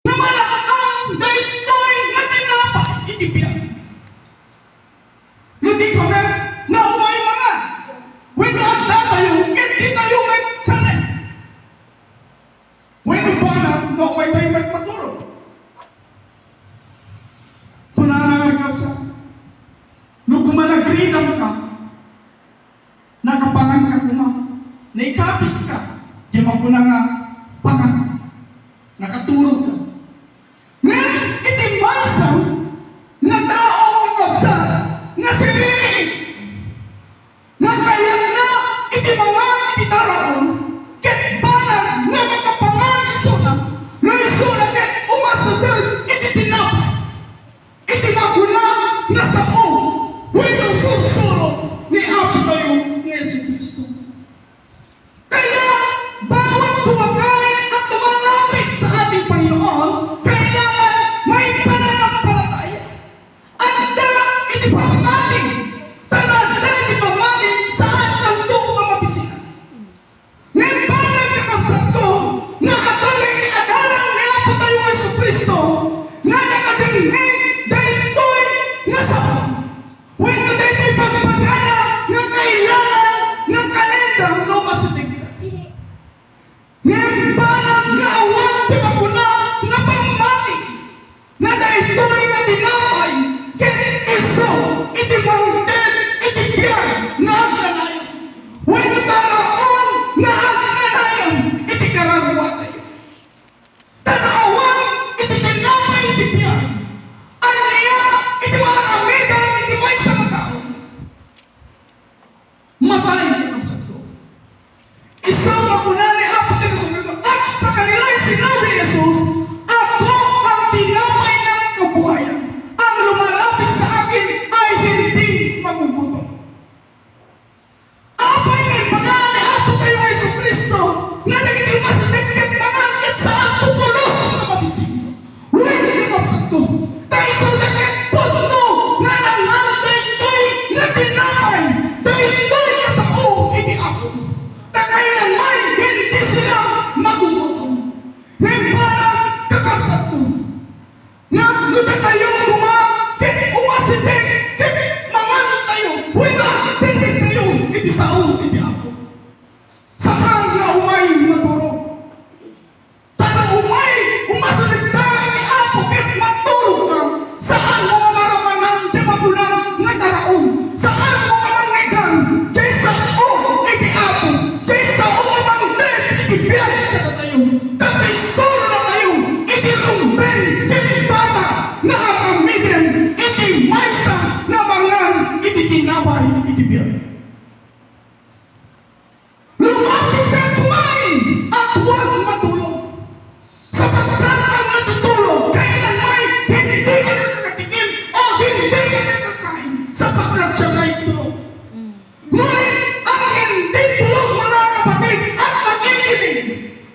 na malaang daytoy nga tinapay itibiyang. Hindi kami na umay mga when anda tayo, hindi tayo may kalit. When ba na umay tayo may paturo. Kung nangangaw sa nung kumanagridam ka, nakapangan ka kuma, naikapis ka, di mo ko na nga pangan, nakaturog ka. Ngayon, itimasan nga tao ang agsa, nga siriri, nga kaya na itimangan ititaraon, ket banag nga makapangan isuna, no isuna ket umasadal ititinapay, itimaguna nga sao, wino sursuro ni Apo tayo ni Yesu Cristo. Kaya, bawat kumakain at lumalapit sa ating Panginoon, kailangan may pananampalataya. At itipamaling, tananda itipamaling saan ang itong mga bisihan. Ngayon ba nagkakabsat ko na atuloy ni adalang ni Apo tayo ng Yesu Cristo na nakadingin dahil ito'y nasaan. Wento dito'y pagpagana ng kailangan ng kalenda no masitig. Ngayon ba nga awan si Mapuna nga pangmati na dahito'y nga tinapay ket iso itimangten itibiyang nga agnanayon. Wento taraon nga agnanayon itikararwa tayo. Tanawan ititinapay itibiyang. Aniya itimaramidan itimay sa matao. Matay ang sato. Isang Mapuna ni Apo tayo sumunod at sa kanila'y sinabi ni Jesus, ako ang tinapay ng kabuhayan. Ang lumalapit sa akin ay hindi magugutom. Apay ngay mga ni Apo tayo ng Yesu Cristo na nagitimas sa tigkat mangangit sa ato pulos na mabisig. Huwag kakapsat ko. Tayo sa dagat puno nga nangantay to'y na tinapay. Tayo to'y nasao ini ako. Takay lang may hindi sila magugutom. Ngayon parang kakapsat ko. Nga luta tayo umakit, umasitik, kit mangan tayo. Huwag na, tinig tayo. Iti sao, iti ako. Saan nga umay maturo? Tana umay, umasitik ka, iti ako, kit maturo ka. Saan mo nga maramanan, di magulang nga taraon? Saan mo nga mangikan, kaysa o, iti ako, kaysa o mamangtin, iti biyag ka tayo. Katisor na tayo, iti rumbeng, tintama, na aramiden, iti maysa, na mangan, iti tinapay, iti biyag. Lumapit ka kumain at huwag matulog. Sapagkat ang natutulog, kailan may hindi ka nakakatikim o hindi ka nakakain sapagkat siya ay tulog. Ngunit ang hindi tulog mga kapatid at nakikinig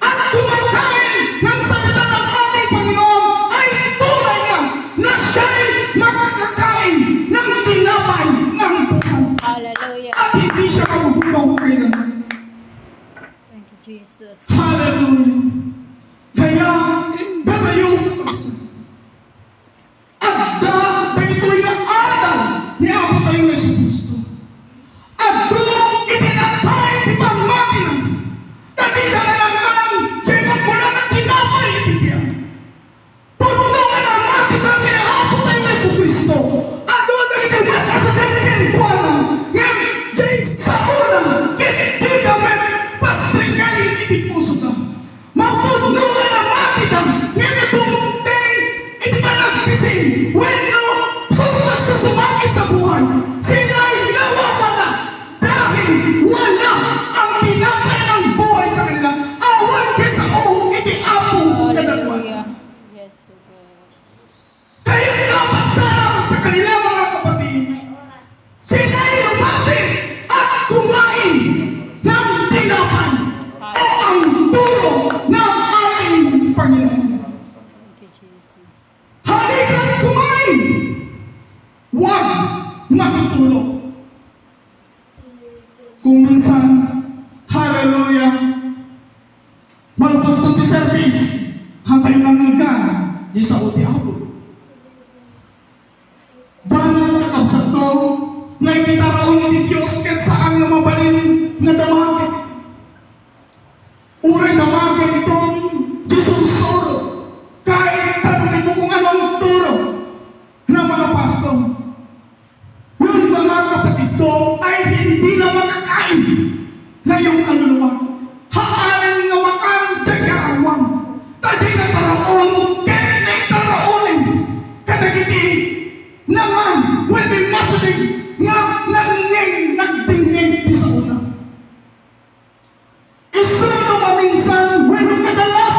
at kumakain ng salita ng ating Panginoon ay tunay na siya'y makakakain ng tinapay ng buhay. Hallelujah. At hindi siya magugutom kailanman. Thank you, Jesus. Hallelujah. Kaya, datayo at dahito'y ang aral ni Apo tayo ng Yesu Cristo. At doon itinatay ni pamatinan. Tatila na naman, kaya magmula na tinapay ibigyan. Puno nga na matitan ni Apo tayo ng Yesu Cristo. At doon na itiwas sa dengkin buwana. Ngayon, di sa unang, di kami pastrikay itipuso ka. Mapuno nga na matitan. Ngayon itong ting, itipanagpising. When no, sumak sa sumakit sa buhay. Sila'y nawawala. Dahil wala ang tinapay ng buhay sa kanila. Awan kaysa o, iti Apo kadagwan. Hallelujah. Yes, O God. Kaya dapat sana sa kanila mga kapatid, sila'y lumapit at kumain ng tinapay o ang turo ng ating Panginoon. Thank you, Jesus. Halika't kumain! Huwag matutulog. Kung minsan, hallelujah, malapos ng service, hantay lang ng gana, di sa uti ako. Banat kakabsat ko, na ititaraon ni Diyos ket saan nga mabalin nga damagin. Uray damagin itong Diyos-suro, kahit tanongin mo kung anong turo ng mga pastong. Yung mga kapatid ko ay hindi na makakain na yung kaluluwa. Haanan nga makan, tiyagarawang. Tadi na taraon, kahit na itaraonin. Kadagiti naman, when we masulig, nga nagdingin di sa una. Isuno maminsan, when kadalas,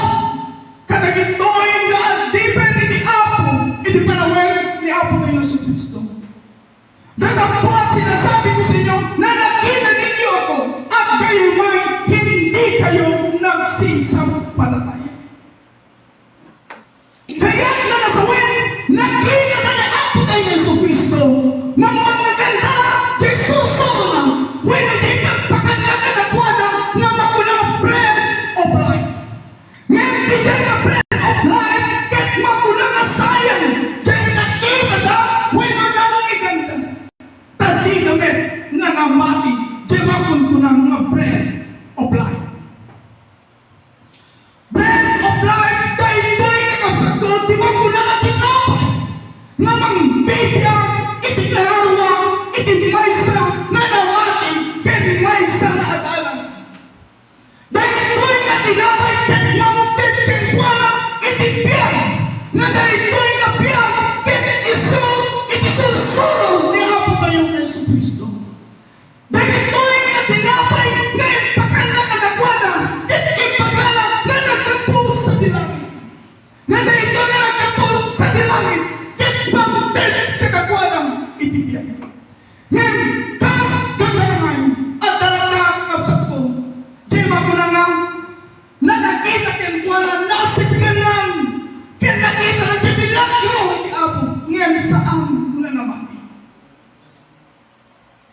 kadagitoy nga depende ni Apo, hindi panawin ni Apo na Yesu Cristo. Datapot sinasabi ko sa inyo na nakita ninyo ako at kayo may hindi kayo nagsisampalataya. Kaya na nasawin, nakita na ni Apo tayo Yesu Cristo, magmaganda, Jesus na, when hindi pagpakanlaga na kuwada na makulang bread of life. Ngayon di kayo na bread of life, kahit makulang na sayang, dahil nakita na, when unang iganda. Tadi kami nga namati, di makunkunang nga bread of life. Bread of life, dahil do'y nakasagod, di makulang at tinapay. Nga mangbibiyang, itinararwang, itinmaysa, na namati, ken maysa na adalan. Dahil do'y nga tinapay, ken mangtit, ken kuwana, itibiyang. Nga dahil do'y nga biyang, ken itisusuro ni Apo tayong Yesu Cristo. Dahil do'y nga tinapay, nga impakan na kadagwana, ken impagana na nagkapos sa dilangit. Nga dahil do'y nga nagkapos sa dilangit, ken mangtit, kadagwanang itibiyang. Ngayon, kas kagarangan at talagang kapsat ko, di magunangang na nakita ken kuwana nasip kanan, ken nakita na di milagro ni Apo, ngayon saan nga naman.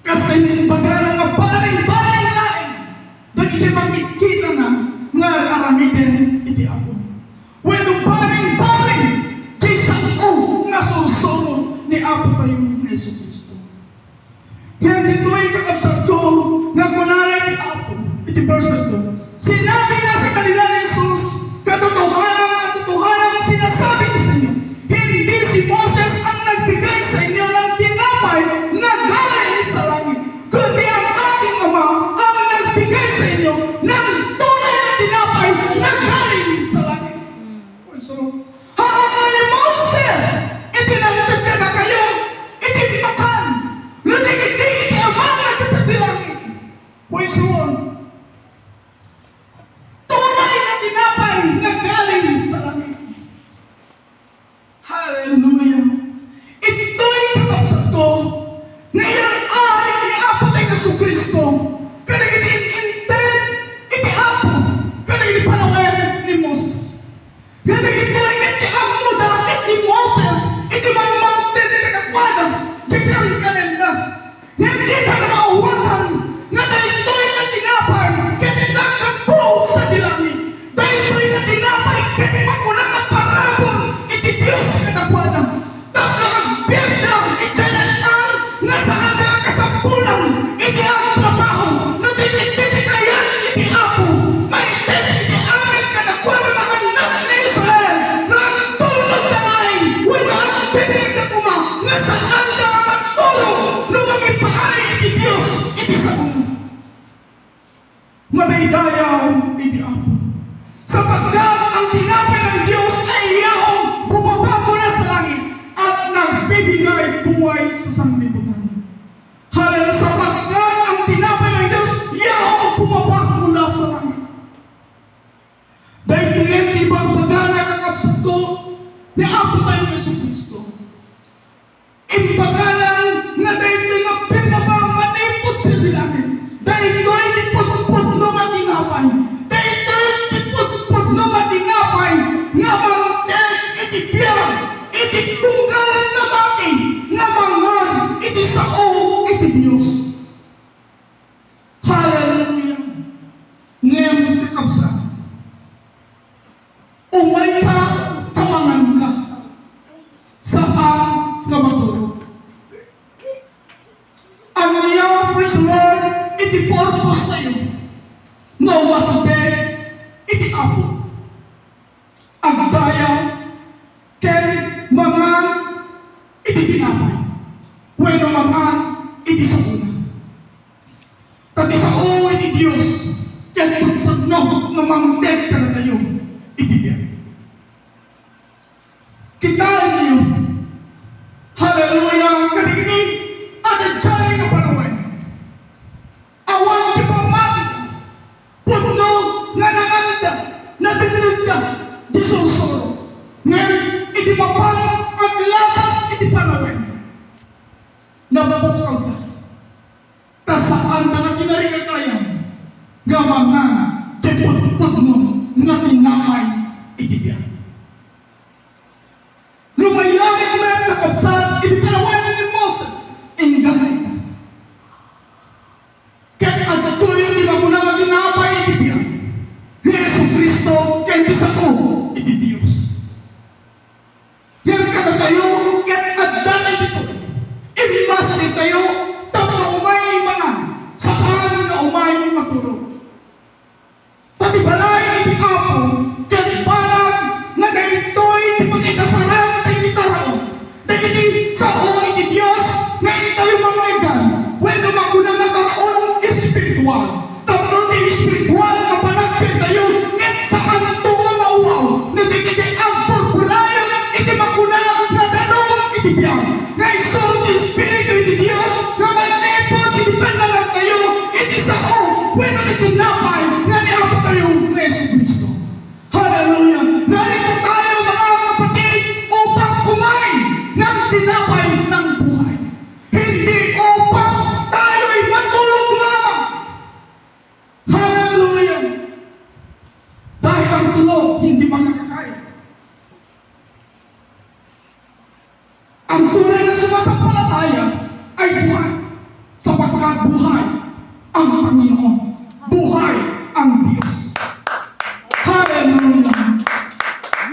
Kasi yung bagana nga baring-baring lain, dahil di makikita na nga aramitin iti Apo. When yung baring-baring, di saan nga susunod ni Apo tayong Yesu Cristo. Yan dito'y kakabsat ko nga kunara ni Apo. Iti verse ko. Sinabi nga sa kanila ni Jesus, katotohanan sinasabi ko sa inyo, hindi si Moses ang nagbigay sa inyo ng tinapay na galing sa langit, kundi ang aking Ama ang nagbigay sa inyo ng tunay na tinapay na galing sa langit. So, haangan ni Moses, itinangtad ka na kayo, itipakan, lutigiti, itiamangan ka sa tilangit. Praise the Lord. Tunay na tinapay na galing sa langit. Hallelujah. Ito'y kakabsat ko, ngayon ay ni Apo tayo Yesu Cristo, kanagin inintend, iti Apo, kanagin panawin ni Moses. Kanagin mo ay iti amo dakit ni Moses, iti mamangtin kanakwada, tignan kanin na. Hindi na mauwatan, nga dahil ito'y na tinapay, kahit nakapo sa dilangit. Dahil ito'y na tinapay, kahit makunang ang parabon, iti Diyos kanakwada. Tapos nagbiyagdang, ikalanang, nga sa kanyang kasampulan, iti ang trabaho, na tinititikayan, iti Apo, maitin, iti amin kanakwada, mga anak ni Israel, na ang tulog na lain, wala ang tinig na kuma, nga saan na ang magtulog, na magipaay iti Diyos, iti sa ulo. Madaydayaw, iti Apo. Sapagkat ang tinapay ng Diyos ay iyaong bumaba mula sa langit at nagbibigay buhay sa sanglibutan. Hallelujah! Sapagkat ang tinapay ng Diyos iyaong bumaba mula sa langit. Dahil ngayon ibang pagana kakabsat ko ni Apo tayo Yesu Cristo. Impagalan na dahil ito yung pinaba manipot sa dilangit. Dahil ito ay iputput na matinapay. Dahil ito ay iputput na matinapay. Nga mang itibiyang, ititunggalan na mati. Nga mangan, itisao, itibiyos. Hallelujah! Ngayon kakabsat. Umay ka, tamangan ka. iti tinapay. Bueno mga iti sa una. Tati sa o iti Diyos, kaya pagpagno namangted ka na tayo, iti diyan. Kitaan niyo, hallelujah, kadigni, at ang dyan ng panawin. Awan di pa mati, puno nga nanganda, nadunod ka, di susuro. Ngayon, iti mapang at latas iti panawin. Nabukaw ka. Tasaan na nga kinarigagayan, gamang nga, tipot-puno nga tinamay iti diyan. Lumayari ko na nakabsat, ipinawan ni Moses, ingganay na. Kaya ato yung tinaguna na tinapay itibiyan. Ni Yesu Cristo, kaya di sa ko, iti Diyos. Yan ka na kayo, kaya adana dito. Imas ni kayo, tapno umay mga, saan na umay maturo. Pati balay iti apo, kaya parang na ganito'y di pagkikasaran dahil sa oras ni Diyos, ngayon tayo mga ikan, when magunang nagkaroon, espiritual. Tapos ni espiritual, kapanagpil tayo, ngayon saan ito nga mauwaw, na di ang purpurayan, iti magunang na tanong, iti biyang. Ngayon so, ni Espiritu iti Diyos, na magnepot, iti panalang tayo, iti sa o, when iti napay, nga niapo tayo, na Yesu Cristo. Hallelujah! Narito tayo mga kapatid, upang kumain ng tinapay ng buhay. Hindi upang tayo'y matulog lamang. Hallelujah! Dahil ang tulog, hindi makakakain. Ang tunay na sumasampalataya ay buhay. Sapagkat buhay ang Panginoon. Buhay ang Diyos. Hallelujah!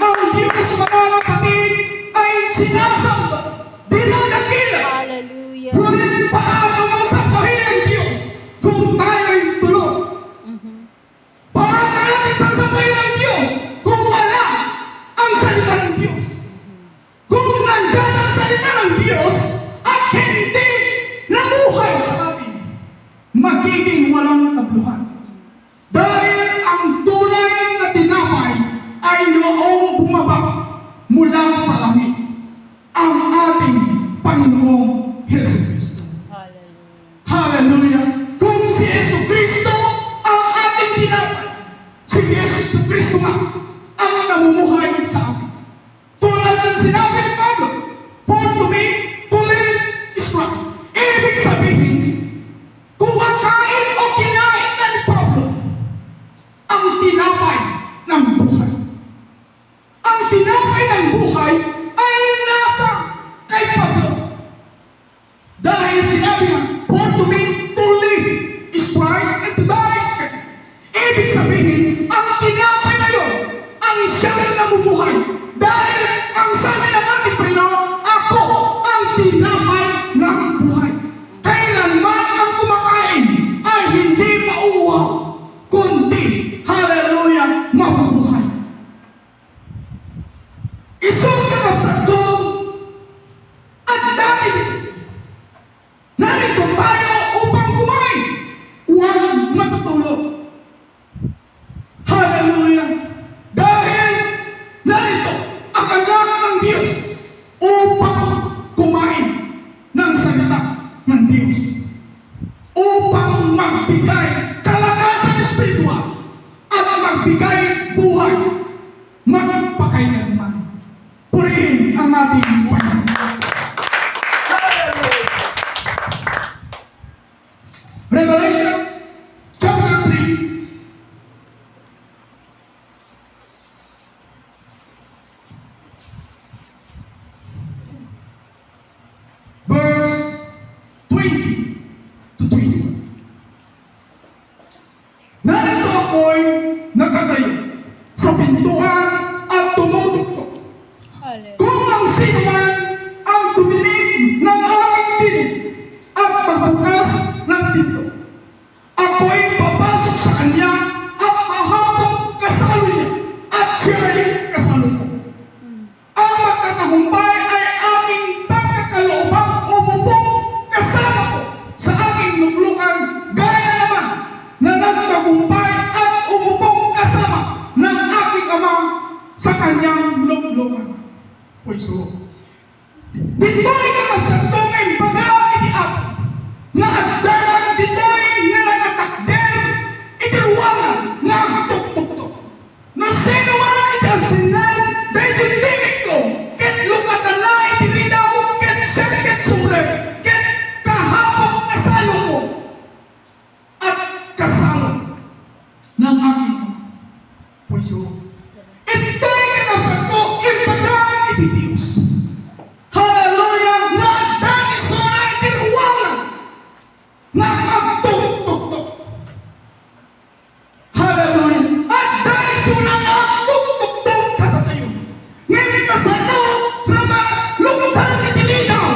Ang Diyos, mga kapatid, ay sinasamba, dinadakila. Hallelujah. Ngunit paano masasabihin ng Diyos kung tayo'y tulog? Paano natin sasabihin ng Diyos kung wala ang salita ng Diyos? Kung nandyan ang salita ng Diyos at hindi namuhay sa atin, magiging walang kabluhan. Dahil ang tunay na tinapay ay noong bumaba mula sa langit ang ating Panginoong Yesu Cristo. Hallelujah. Hallelujah! Kung si Yesu Cristo ang ating tinapay, si Yesu Cristo nga ang namumuhay sa atin. Tulad ng sinabi ni Pablo, for to me, to live is Christ. Ibig sabihin, kung makain o kinain na ni Pablo, ang tinapay ng buhay. Ang tinapay ng buhay ay nasa kay Pablo. Dahil sinabi niya, for to me, to live is Christ and to die is gain. Ibig sabihin, ang tinapay na yun, ang siyang namumuhay. Dahil ang sabi ng ating Panginoon, ako ang tinapay ng buhay. Kailanman ang kumakain ay hindi mauuwaw, kundi, hallelujah, mabubuhay. Isulat sa ko at dahil narito tayo upang kumain, huwag matutulog. Hallelujah! Dahil narito ang anak ng Diyos upang kumain ng salita ng Diyos, upang magbigay kalakasan espiritual at magbigay buhay, magpakailanman. Purihin ang ating Panginoon. Revelation chapter 3. Verse 20 to 21. Narito ako'y nakatayo sa pintuan at tumutugtog. Hallelujah. Kung ang sino man ang tuminig ng aking tinig at magbukas ng pinto, ako'y papasok sa kanya at mahabang kasalo niya at siya'y kasalo ko. Ang magtatagumpay ay aking pagkakalaban Praise the Lord. Dito'y kakabsat ko ngayon baga itiap. Nga agdanan dito'y nga nakatakder itiruwangan nga tuk-tuk-tuk. No sino man itiagdinan dahil titimik ko ket lupatan na itirinaw ket siya ket sumrep ket kahapong kasalo ko at kasalo ng aking praise the Lord. Ito'y kakabsat ko imbaga iti Diyos. Hallelujah! Nga dani suna itiruwangan nga agtuk-tuk-tuk. Hallelujah! At dahil suna nga agtuk-tuk-tuk katatayon. Ngayon kasano na malugtan itininaw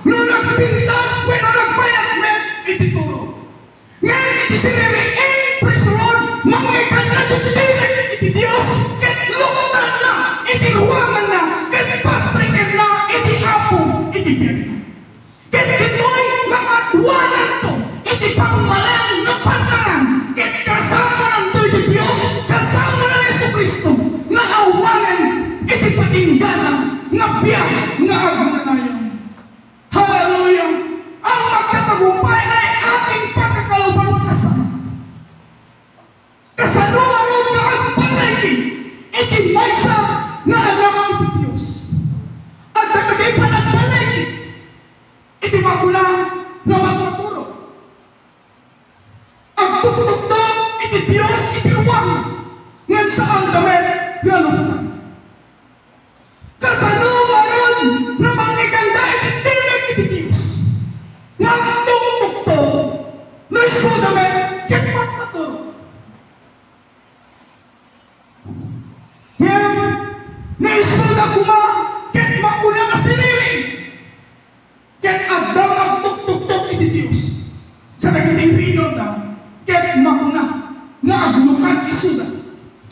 no nagpintas bueno nagbayat met itituro. Ngayon iti siniriin praise the Lord mangikan na tutinig iti Diyos ket lugtan na itiruwangan na ket pastrikan na iti apo iti biyan. Ket ito'y makadwanan to iti pangmalan na panangan ket kasama ng iti Diyos kasama ng Jesucristo nga awanan iti patinggana nga biyan nga agunanayan. Hallelujah! Ang magkatagumpay ay ating pagkakalubang kasama. Kasano ano nga ang palagi iti maysa nga anak iti Diyos. At nakagay pa nagpalagi iti magulang nga magpaturo. Ang tuktok iti Diyos iti ruwangan ngan saan damit nga luptan. Kasano maron nga mangiganda iti tinig iti Diyos. Nga tuktok no iso damit ket magpaturo. Ngayon, naisuda kuma ket makuna nga siniri. Ket agdaw agtuk-tuk-tuk iti Diyos. Sa naging rinod daw, ket makuna nga aglukan isuda.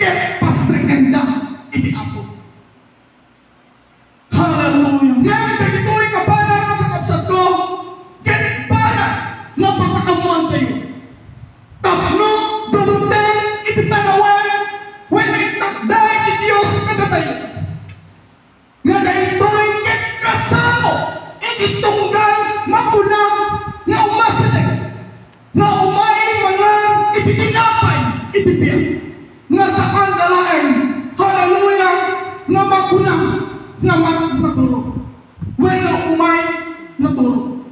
Ket pasrekenda iti apo. Hallelujah! Ngayon, dagito'y kabanag sa kapsat ko, ket banag nga pagkakamuan tayo. Tapno, dumuteng iti tanawan, when itakday iti Diyos kadatayo. Nga dahito'y ket kasamo iti tunggal makunang nga umasadag. Nga umay mga iti tinapay iti biyan. Nga saan dalaeng hallelujah nga makunang nga maturo. When umay naturo.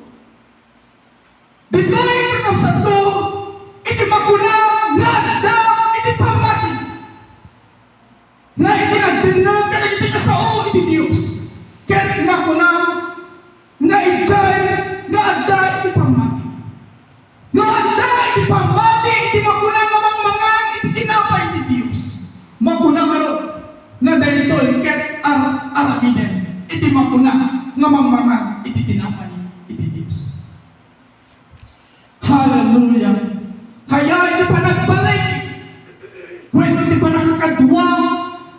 Dito'y kakabsat ko iti makunang nga adda iti pamati. Nga itinagdinag ka na iti kasao iti Diyos. Ket makunang nga itay nga adda iti pamati. Nga adda iti pamati iti makunang nga mangmangan iti tinapay iti Diyos. Makunang aro nga daytoy ket arakiden iti makunang nga mangmangan iti tinapay iti Diyos. Hallelujah! Kaya iti panagbalik when iti panakadwa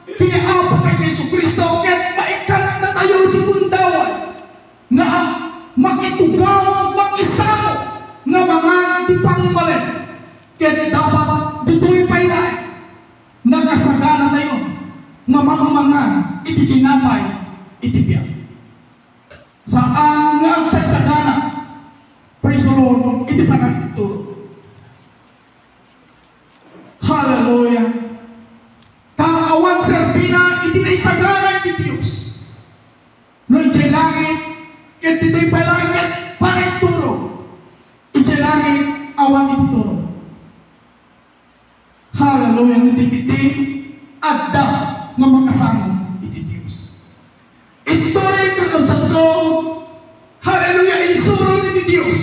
kiniapo kay Jesucristo ket maikat na tayo iti kundawan nga makitugaw, makisamo nga mga iti pangmalen ket dapat dito'y pailay nakasagana tayo nga mamamangan iti tinapay iti biyak. Saan nga ang sagsagana praise the Lord iti panagturo. Hallelujah! Kaawan serbina iti naisagana iti Diyos. No iti langit ket iti palangit panagturo. Iti langit awan iti turo. Hallelujah! Iti adda nga makasama iti Diyos. Ito'y kakabsat ko. Hallelujah! Insuro iti Diyos.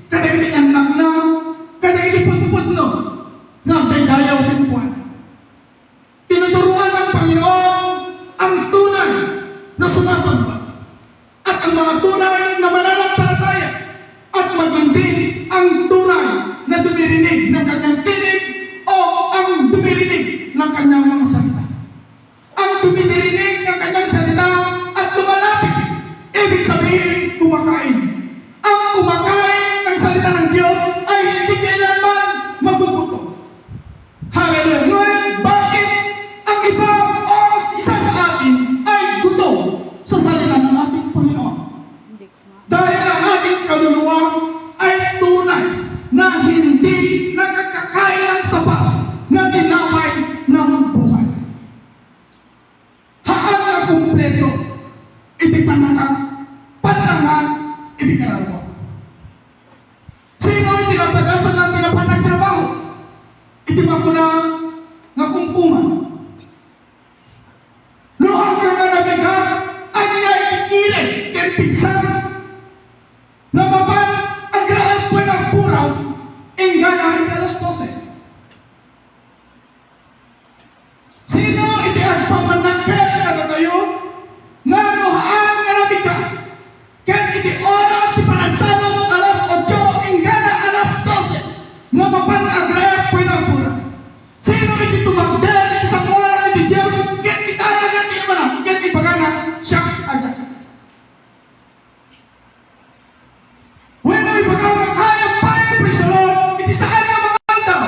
Kada iti anak na, kada iti putput no. Nga daydayaw iti buwan. Tinuturuan ng Panginoon ang tunay na sumasamba at ang mga tunay na mananampalataya at maging din ang tunay na dumirinig ng kanyang tinig o ang dumirinig ng kanyang mga salita. Ang dumirinig ng kanyang salita at lumalapit, ibig sabihin kumakain. Ang kumakain ng salita ng Diyos ay hindi kailanman magugutom. Hallelujah! Ngunit bakit ang ibang oras isa sa atin ay gutom sa iti panaka, panangan, iti kararwa. Sino iti napadasan ng tinapanag trabaho? Iti makuna nga kumkuman. Luhang ka nga nabigat, anya iti kilig, kaya pigsan. Namaban, ang graan po ng puras, ingana iti alas 12. Sino iti agpamanagkat na kayo? Nga nuhaan nga nabigat. Kaya iti oras ti panagsalong alas 8, ingana alas 12. Namaban, ang graan po ng puras. Sino iti tumagdal iti samuara ni Diyos? Kaya itala nga ti imanang, kaya ipagana siya agad. When ay pagkama kaya payo, praise the Lord, iti saan nga mga andaw?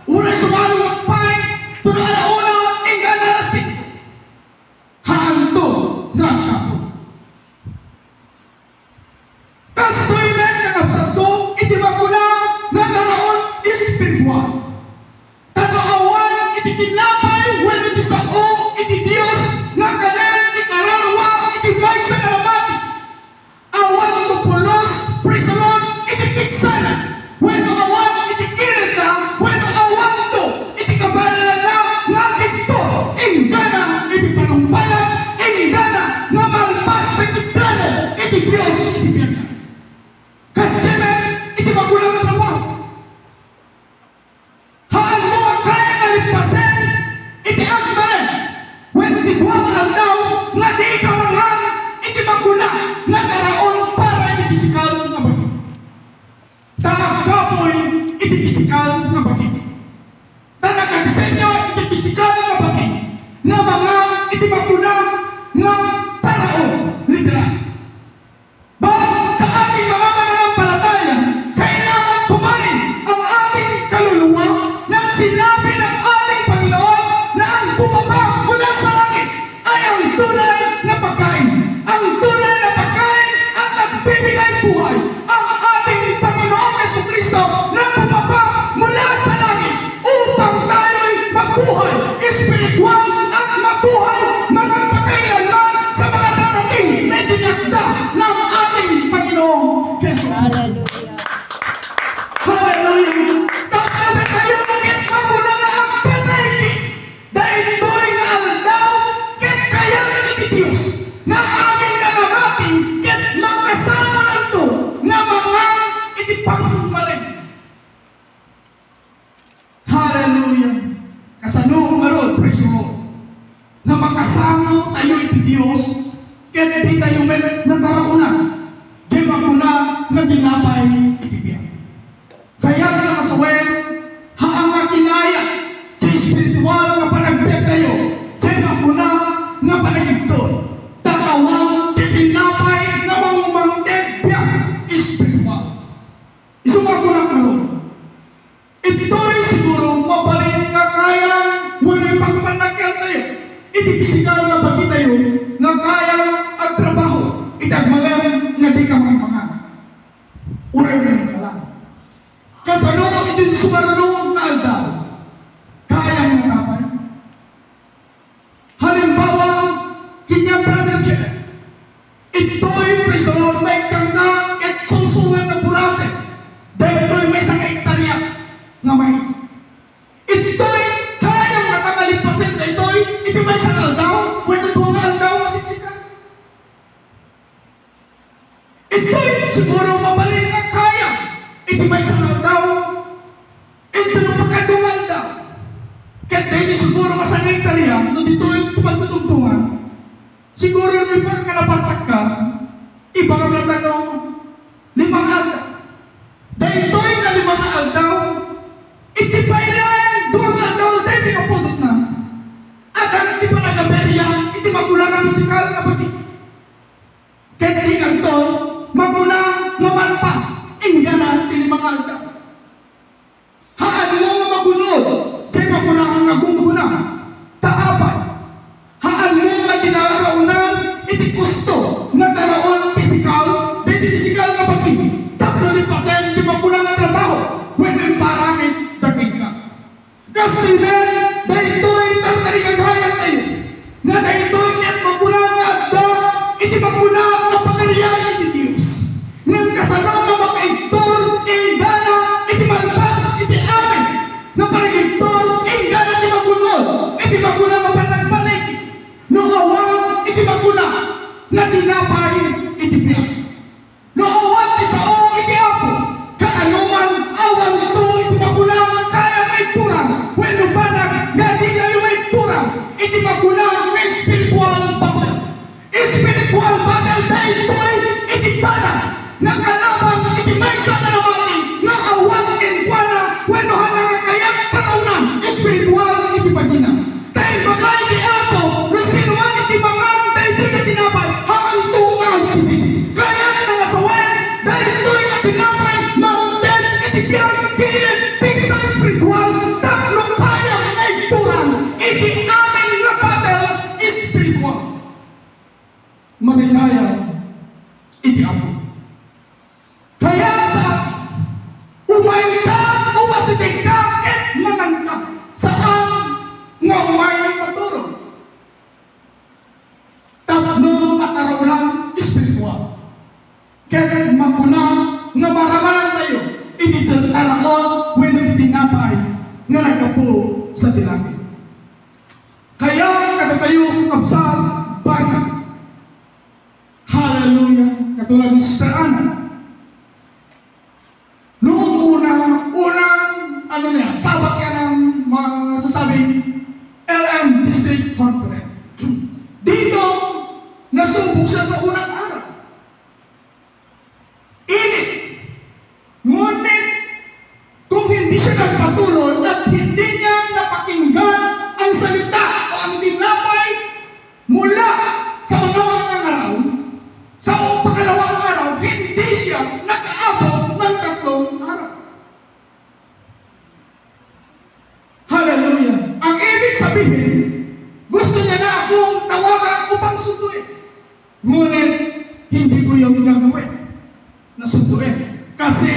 Unay sumalong magpay, tuno alauna, ingana alas 5. Haanto, nagkapo. Kastoy men kakabsat ko, iti maguna, nagkaraon, espiritual. Tanawan, iti tinapay, when iti sao, iti Diyos, nagkanen, iti kararwa, iti may sa kalamati. Awan ko pulos, praise the Lord, iti pigsana. When awan, iti kirit na, when awan to, iti kabalalan na, nga ito, ingana, iti panumpalan, ingana, nga malpas na iti plano, iti Diyos, iti piyagna. Kasi men, iti magulang ang trabaho. Haan mo ang kaya nga lipasin, iti agman. When iti buwang aldaw, nga di ka mangan, iti magulang, nga karaon para iti pisikal nga bagi. Taag kapoy, iti pisikal nga bagi. Tanakadisenyo, iti pisikal nga bagi. Nga mga iti magulang, nga taraon, literal. Ba, sa ating mga mananampalataya, kailangan kumain ang ating kaluluwa nang sinabi ng ating Panginoon na ang bumaba mula sa langit ay ang tunay na pagkain. Ang tunay na pagkain at nagbibigay buhay. Ang ating Panginoong Jesucristo na bumaba mula sa langit upang tayo'y mabuhay espiritual at mabuhay magpakailanman sa mga darating na dinagda ng ating Panginoong Jesus. Hallelujah. Hallelujah! Kapag kayo nagit mapuna na ang panayki, dahil do'y nga aldaw, ket kaya iti Diyos, nga amin nga namating, ket makasama na to, nga mga iti pangmaling. Hallelujah! Kasanong marod, praise the Lord, na makasama tayo iti Diyos, ket di tayo men nataraunan, di mapuna nga dinapay iti biyak. Kaya nga kasawen, haang nga kinaya, di spiritual nga panagbiag tayo, di mapuna nga panagigton, tatawang di dinapay nga mamumangteg biyak espiritual. Isumako na karon. Ito'y siguro mabalin nga kaya wala pagpanagyan tayo. Iti pisikal na bagi tayo nga kaya ang trabaho. Itagmalang nga di ka mga uray na ka lang. Kasanong itin sumarunong na aldaw. Kaya nga kapay. Halimbawa, kinya brother Jeff. Ito'y praise the Lord, may kanga at susungan na purase. Dahil ito'y may isang hektarya na mais. Ito'y kayang natamalipasin na ito'y iti may isang aldaw, when ito ang aldaw masiksikan. Ito'y siguro mabalin nga kaya, iti may isang aldaw, ito nung pagkadong aldaw. Kaya dahil siguro masangay tariya, no dito'y pagtutungtungan, siguro nung iba ka napatak ka, iba ka na tanong, 5 aldaw. Dahil ito'y na 5 aldaw, iti pa ilan, 2 aldaw na tayo, iti kapudot na. At ang iti pa nagaberya, iti magulang ang misikal na bagi. Kaya di kanto, magulang mamalpas, ingganan, iti 5 aldaw. Haan mo nga magunod, kaya magulang ang nagunggunang, taapay. Haan mo nga tinaraunan, iti gusto, nga taraon pisikal, iti pisikal nga bagi. Tapos ni pasen, di magulang ang trabaho, when yung paramit, daging ka. Kasi men, dahil ito'y tartari kagayang tayo, na dahil ito'y ka't magulang nga iti maguna nga pagarian iti Dios. Ngem kasano nga makaigtor ingana iti malpas iti amin. Nga parigigtor ingana iti magunod iti maguna nga panagbalay. No awan iti maguna nga tinapay iti biyak. No awan ti sao iti apo kaanuman awan to iti maguna kaya may turang wenno banag nga di kayo may turang iti maguna nga spiritual battle. Spiritual battle daytoy iti banag nga kalaban iti maysa na namati nga awan ken kuana wenno hana nga kayat tanawnan spiritual iti pagina. Tay bagay di ato no sino man iti mangan daytoy nga tinapay haang tungan isip. Kaya nga sawen daytoy nga tinapay mountain iti biyak kinet pigsa spiritual tatlong kaya nga ituran iti amin nga battle spiritual. Maligaya iti apo. Kaya sa umay ka, umasitig ka, ket mangan ka. Saan nga umay maturo? Tapno at araw lang spiritual. Ket maguna nga maramalan tayo. Iti araon when tinapay nga nagkapo sa tilapia. Kaya kada tayo kapsal banat. Hallelujah. Katulad ni Sister Ana. Noong unang sabat ka ng mga sasabing LM District Conference. Dito, nasubok siya sa unang araw. Init. Ngunit, kung hindi siya nagpatuloy at hindi niya napakinggan ang salita o ang tinapay mula sa mga araw, sa pangalawang araw, hindi siya nakaabot ng 3 araw. Hallelujah! Ang ibig sabihin, gusto niya na akong tawagan upang sunduin. Ngunit, hindi ko yung gagawin na sunduin. Kasi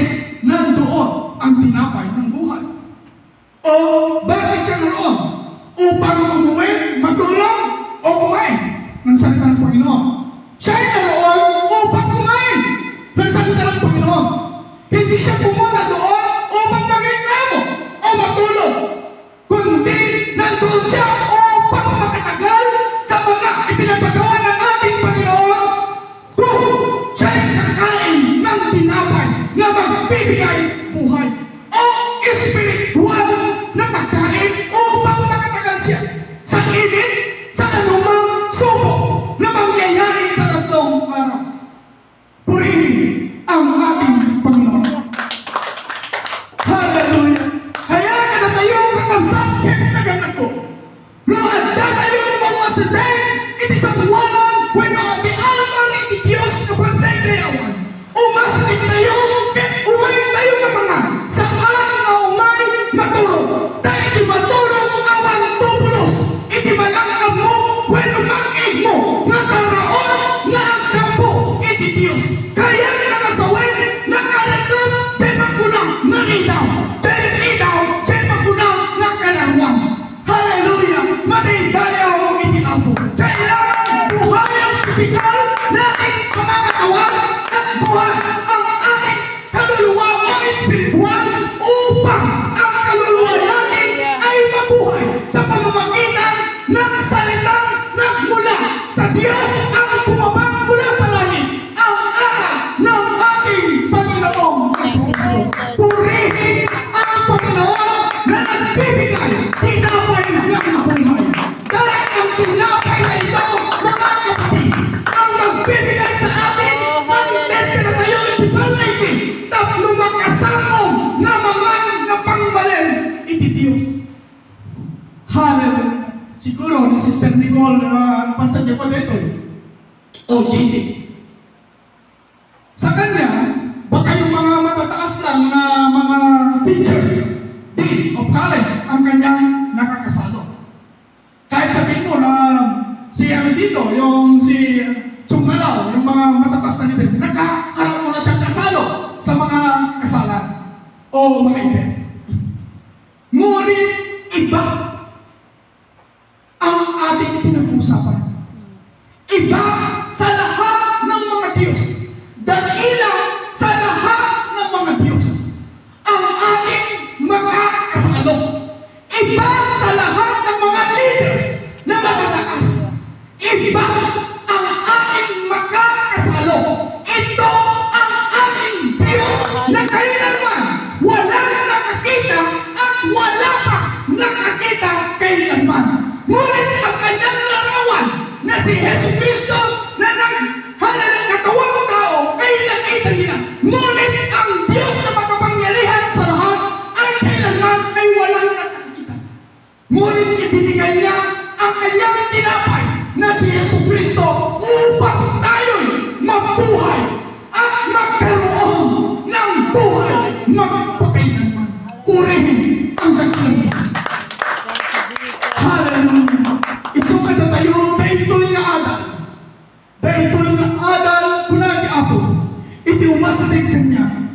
nandoon ang tinapay ng buhay. O bakit siya naroon? Upang umuwi, magulong, o kumain ng salita ng Panginoon. Siya ay naroon upang kumain ng salita ng Panginoon. Hindi siya pumunta doon upang magreklamo o matulog. Kundi nandoon siya upang makatagal sa mga ipinapagawa ng ating Panginoon. Kung siya ay kakain ng tinapay na magbibigay buhay o spiritual na pagkain upang makatagal siya sa init, sa anumang subok na mangyayari sa 3 araw. Purihin ang ating Panginoon. Hallelujah! Kaya kada tayo kakabsat ket naganak ko. Load tayo mga sedeng iti sa buwanan when ati alman iti Dios kapantay kayawan. Umasitig tayo ket umay tayo nga mga saan nga umay maturo. Dahil di maturo awan tupulos iti malangkab mo when umangig mo nga taraon nga ang kampo iti Dios. Kaya nakasawen nakalagkap kay magunang nangidaw. Kay idaw kay magunang nakalangwang. Hallelujah! Matigaya o iti apo. Kaya buhay ang pisikal natin mga katawan at buhay ang ating kaluluwa o espiritual upang ang kaluluwa natin ay mabuhay sa pamamagitan ng salitang nagmula sa Diyos ang bumabang mula sa langit, ang aral ng ating Panginoong Jesus. Purihin ang Panginoon na nagbibigay tinapay ng buhay. Dahil ang tinapay na ito, mga kapatid, ang magbibigay sa atin ng tete na tayo itibalay tapno makasangong na mga napangbalin iti Diyos. Hallelujah! Siguro ni Sister Nicole pansadya ko dito. O JD. Sa kanya, baka yung mga matataas lang na mga teachers, dean of college, ang kanyang nakakasalo. Kahit sabihin mo na si dito, yung si Chungalaw, yung mga matataas na dito, nakaharap mo na siyang kasalo sa mga kasalan o mga events. Ngunit iba ang ating pinag-uusapan. Iba sa lahat iti umastig kanya.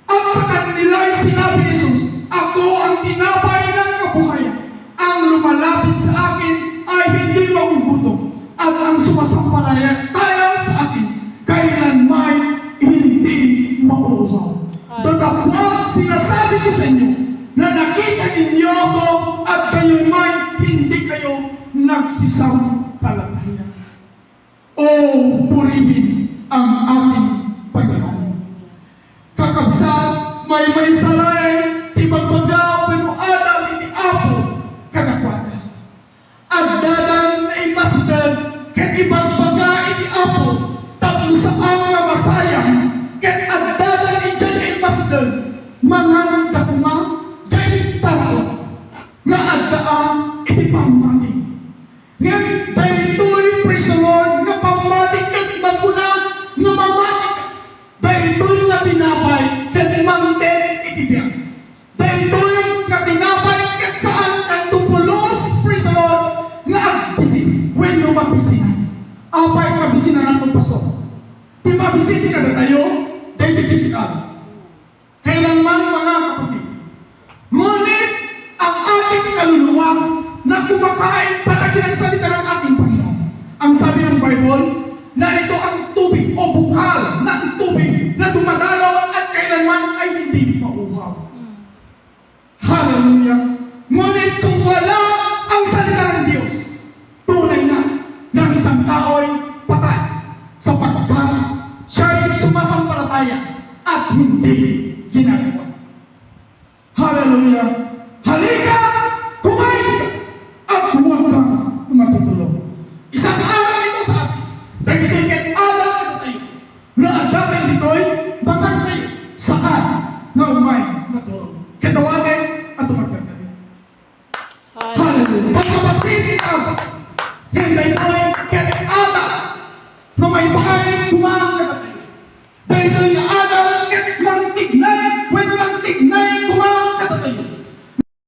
At sa kanila'y sinabi ni Jesus, ako ang tinapay ng kabuhayan. Ang lumalapit sa akin ay hindi magugutom. At ang sumasampalataya sa akin, kailanman hindi mauuhaw. Datapwat sinasabi ko sa inyo, na nakita ninyo ako at kayo may hindi kayo nagsisampalataya. O purihin ang ating Panginoon. Kakabsat, may salain, ti magbaga, panuada, iti apo, kadakwada. At dadan na imasdan, ket ibagbaga, iti apo, tapos sa nga masayang, ket at dadan ijay na imasdan, manganang dakuma, jay tapo, nga addaan, iti pamati. Ngayon, dahil praise the Lord, nga pamatik kat magmula, nga mamatik ka. Dahil nga tinapay, kat mangten itibiyag. Dahil nga tinapay, kat saan kang tupulos, praise the Lord, nga agbisin. When lumabisin, apay mabisin na ng pastor. Di mabisin ka na tayo, dahil bibisin ka. Kailanman mga kapatid. Ngunit, ang ating kaluluwa, na kumakain palagi ng salita ng ating Panginoon. Ang sabi ng Bible, na ito ang tubig o bukal ng tubig na dumadalo at kailanman ay hindi mauhaw. Hallelujah! Ngunit kung wala ang salita ng Diyos, tunay na ng isang tao'y patay sapagkat siya'y sumasampalataya at hindi ginagawa. Hallelujah! Halika! Kumain ka! At huwag kang matutulog. Isang araw ito sa atin. Dahil ito'y ket-adam at tayo. Na adapin ito'y bangan tayo. Saan na umay matulog. Ketawagin at tumagdag tayo. Hallelujah. Sa kapasin ka. Yan na ito'y ket-adam na may bahay kumain